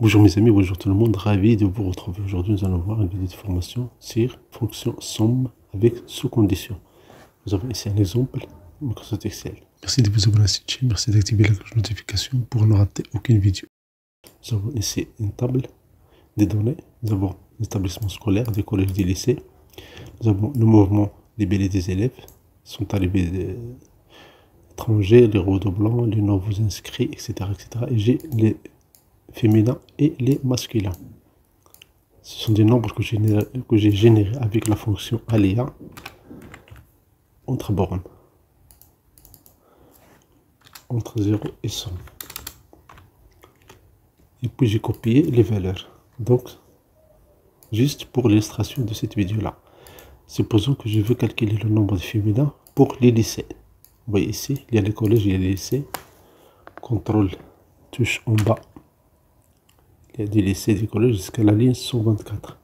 Bonjour mes amis, bonjour tout le monde, ravi de vous retrouver. Aujourd'hui, nous allons voir une vidéo de formation sur fonction somme avec sous-condition. Nous avons ici un exemple, Microsoft Excel. Merci de vous abonner à cette chaîne, merci d'activer la cloche de notification pour ne rater aucune vidéo. Nous avons ici une table des données. Nous avons l'établissement scolaire, des collèges, des lycées. Nous avons le mouvement des billets des élèves, sont arrivés des étrangers, les redoblants, les nouveaux inscrits, etc. etc. Et j'ai les féminins et les masculins. Ce sont des nombres que j'ai générés avec la fonction aléa entre bornes, entre 0 et 100. Et puis j'ai copié les valeurs. Donc, juste pour l'illustration de cette vidéo-là, supposons que je veux calculer le nombre de féminins pour les lycées. Vous voyez ici, il y a les collèges, il y a les lycées. Contrôle, touche en bas. Il y a des lycées, des collèges jusqu'à la ligne 124.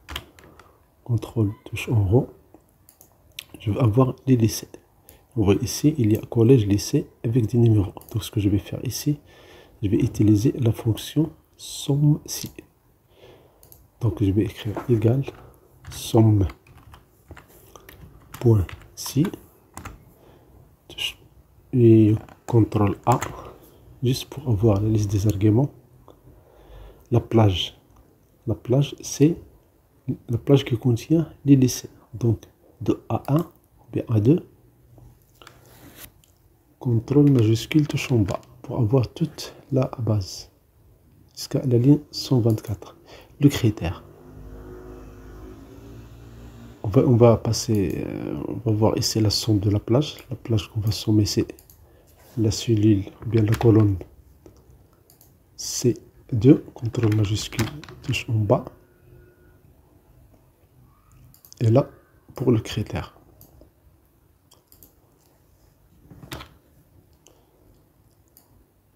Contrôle, touche en haut. Je vais avoir les lycées. Vous voyez ici, il y a collège, lycée avec des numéros. Donc ce que je vais faire ici, je vais utiliser la fonction somme si. Donc je vais écrire égal somme point si et contrôle A juste pour avoir la liste des arguments. La plage c'est la plage qui contient les lycées, donc de A1 ou bien A2, contrôle majuscule touche en bas pour avoir toute la base jusqu'à la ligne 124. Le critère, on va passer, on va voir ici la somme de la plage qu'on va sommer, c'est la cellule ou bien la colonne C2, contrôle majuscule touche en bas. Et là, pour le critère,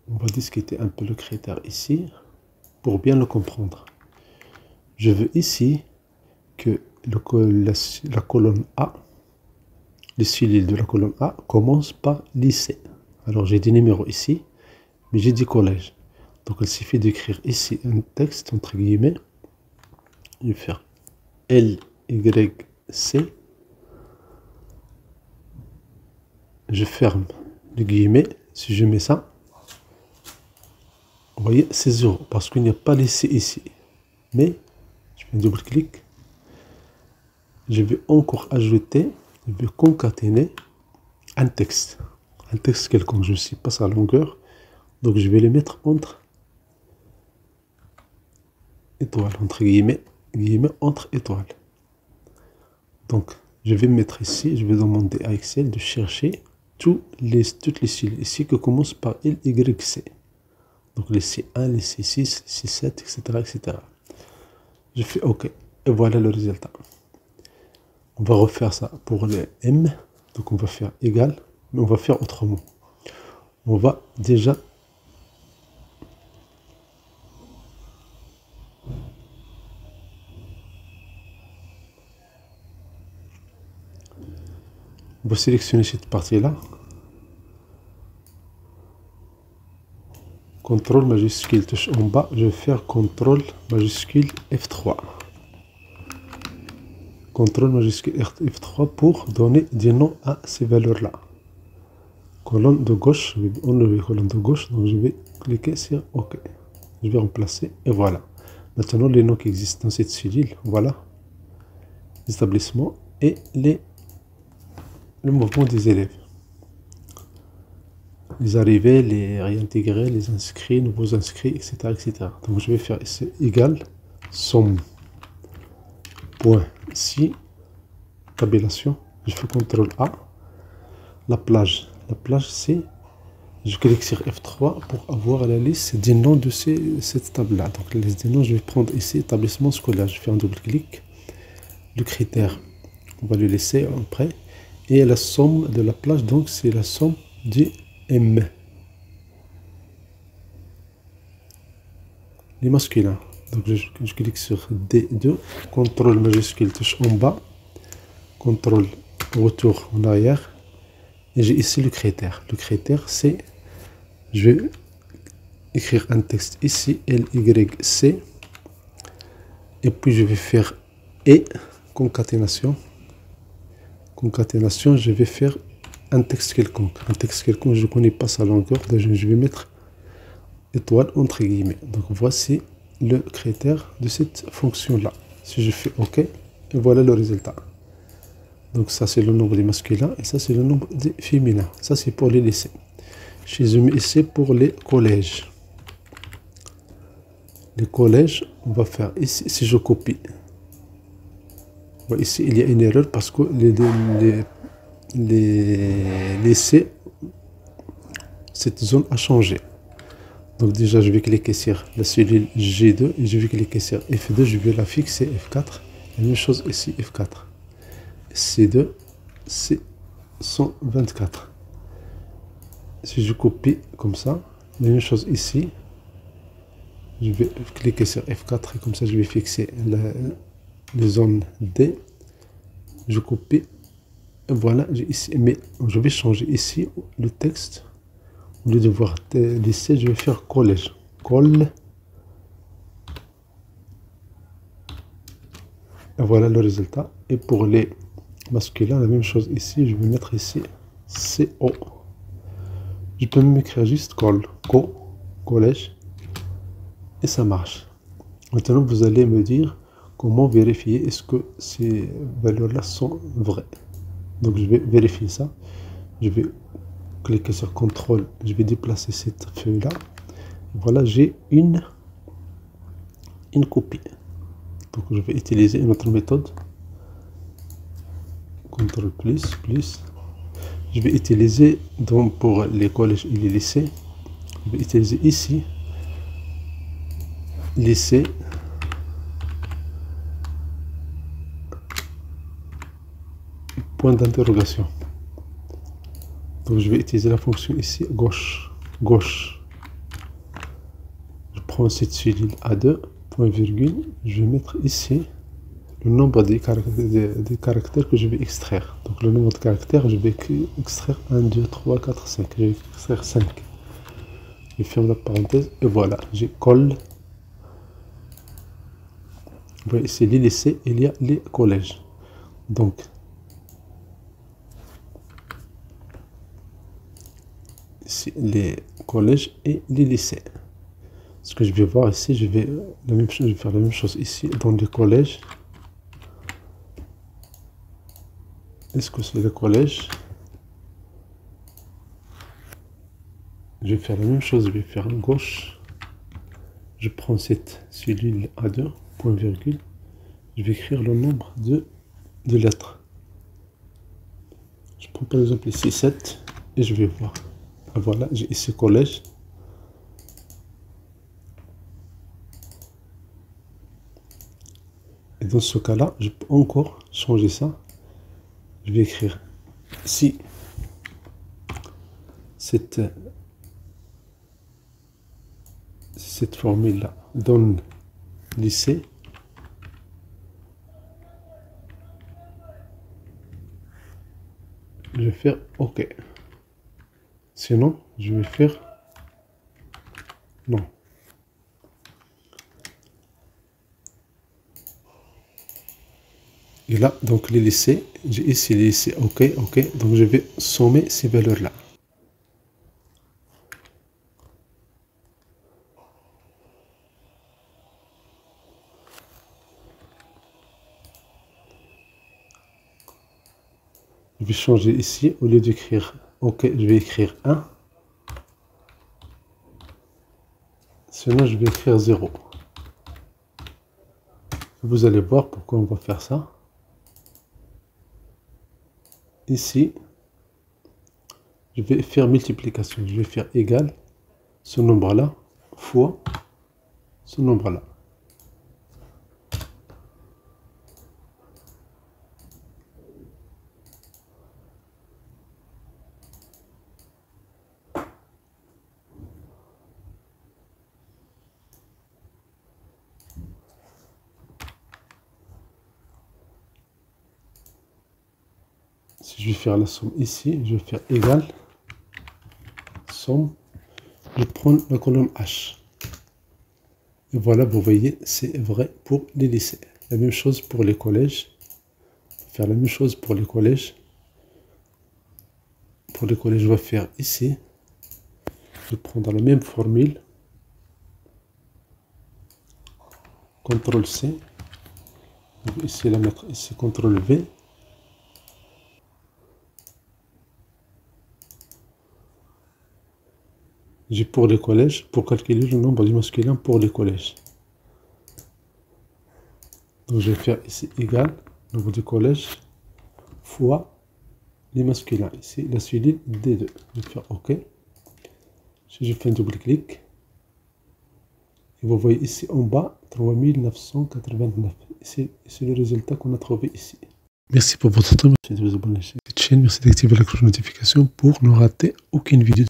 on va discuter un peu le critère ici pour bien le comprendre. Je veux ici que la colonne A, les cellules de la colonne A commencent par lycée. Alors j'ai des numéros ici, mais j'ai des collèges. Donc il suffit d'écrire ici un texte entre guillemets. Je vais faire L, Y, C. Je ferme le guillemets. Si je mets ça, vous voyez, c'est 0 parce qu'il n'y a pas lycée ici. Mais je fais un double-clic. Je vais encore ajouter, je vais concaténer un texte quelconque. Je ne sais pas sa longueur, donc je vais le mettre entre étoiles, entre guillemets entre étoiles. Donc je vais mettre ici, je vais demander à Excel de chercher toutes les cellules ici qui commencent par LYC. Donc les C1, les C6, les C7, etc., etc. Je fais OK. Et voilà le résultat. On va refaire ça pour les M. Donc on va faire égal, mais on va faire autrement. On va déjà sélectionner cette partie-là. Contrôle majuscule touche en bas. Je vais faire contrôle majuscule F3. Contrôle majuscule F3 pour donner des noms à ces valeurs-là. Colonne de gauche, je vais enlever colonne de gauche, donc je vais cliquer sur OK. Je vais remplacer et voilà. Maintenant les noms qui existent dans cette cellule, voilà. Les établissements et le mouvement des élèves. Les arrivées, les réintégrés, les inscrits, nouveaux inscrits, etc., etc. Donc je vais faire ici égal somme point si tabulation. Je fais CTRL A. La plage c'est, je clique sur F3 pour avoir la liste des noms de cette table là. Donc la liste des noms, je vais prendre ici établissement scolaire. Je fais un double clic. Le critère, on va le laisser après. Et la somme de la plage, donc c'est la somme du M. Les masculins. Donc je clique sur D2, contrôle majuscule touche en bas, contrôle retour en arrière, et j'ai ici le critère. Le critère c'est, je vais écrire un texte ici, LYC. Et puis je vais faire et concaténation. Concaténation, je vais faire un texte quelconque. Un texte quelconque, je ne connais pas sa longueur. Donc je vais mettre étoile entre guillemets. Donc voici le critère de cette fonction-là. Si je fais OK, et voilà le résultat. Donc ça c'est le nombre des masculins et ça c'est le nombre des féminins. Ça c'est pour les lycées. Chez eux, ici pour les collèges. Les collèges, on va faire ici, si je copie. Ici, il y a une erreur parce que les lycées, cette zone a changé. Donc déjà, je vais cliquer sur la cellule G2 et je vais cliquer sur F2. Je vais la fixer F4. La même chose ici, F4. C2, c'est 124. Si je copie comme ça, la même chose ici. Je vais cliquer sur F4 et comme ça je vais fixer les zones D. Je copie et voilà, j'ai ici. Mais je vais changer ici le texte. Au lieu de voir lycée, je vais faire collège. Col. Et voilà le résultat. Et pour les masculins, la même chose ici. Je vais mettre ici CO. Je peux même écrire juste col. Collège. Et ça marche. Maintenant, vous allez me dire comment vérifier est-ce que ces valeurs-là sont vraies. Donc, je vais vérifier ça. Je vais cliquer sur CTRL. Je vais déplacer cette feuille-là. Voilà, j'ai une copie. Donc, je vais utiliser une autre méthode. CTRL plus. Je vais utiliser, donc, pour les collèges et les lycées, je vais utiliser ici lycée. Point d'interrogation. Donc je vais utiliser la fonction ici gauche. Je prends cette cellule A2, point virgule. Je vais mettre ici le nombre des caractères que je vais extraire. Donc le nombre de caractères, je vais extraire 1, 2, 3, 4, 5. Je vais extraire 5. Je ferme la parenthèse et voilà, j'ai colle. Vous voyez, ici les lycées, il y a les collèges. Donc ici les collèges et les lycées. Ce que je vais voir ici, je vais faire la même chose ici dans les collèges. Est-ce que c'est le collège? Je vais faire la même chose, je vais faire gauche. Je prends cette cellule A2, point virgule. Je vais écrire le nombre de lettres. Je prends par exemple ici 7 et je vais voir. Voilà, j'ai ici collège. Et dans ce cas-là, je peux encore changer ça. Je vais écrire si cette formule-là donne lycée, je vais faire OK. Sinon, je vais faire non. Et là, donc les lycées, j'ai ici les lycées, OK. Donc je vais sommer ces valeurs-là. Je vais changer ici, au lieu d'écrire OK, je vais écrire 1. Sinon, je vais écrire 0. Vous allez voir pourquoi on va faire ça. Ici, je vais faire multiplication. Je vais faire égal ce nombre-là fois ce nombre-là. Si je vais faire la somme ici, je vais faire égal somme. je prends la colonne H. Et voilà, vous voyez, c'est vrai pour les lycées. La même chose pour les collèges. Faire la même chose pour les collèges. Pour les collèges, je vais faire ici. Je vais prendre la même formule. CTRL C. Donc ici, la mettre ici, CTRL V. J'ai pour les collèges, pour calculer le nombre du masculin pour les collèges. Donc je vais faire ici égal, nombre du collège, fois les masculins. Ici, la cellule D2. Je vais faire OK. Si je fais un double clic, et vous voyez ici en bas, 3989. C'est le résultat qu'on a trouvé ici. Merci pour votre temps. Merci de vous abonner à cette chaîne. Merci d'activer la cloche de notification pour ne rater aucune vidéo.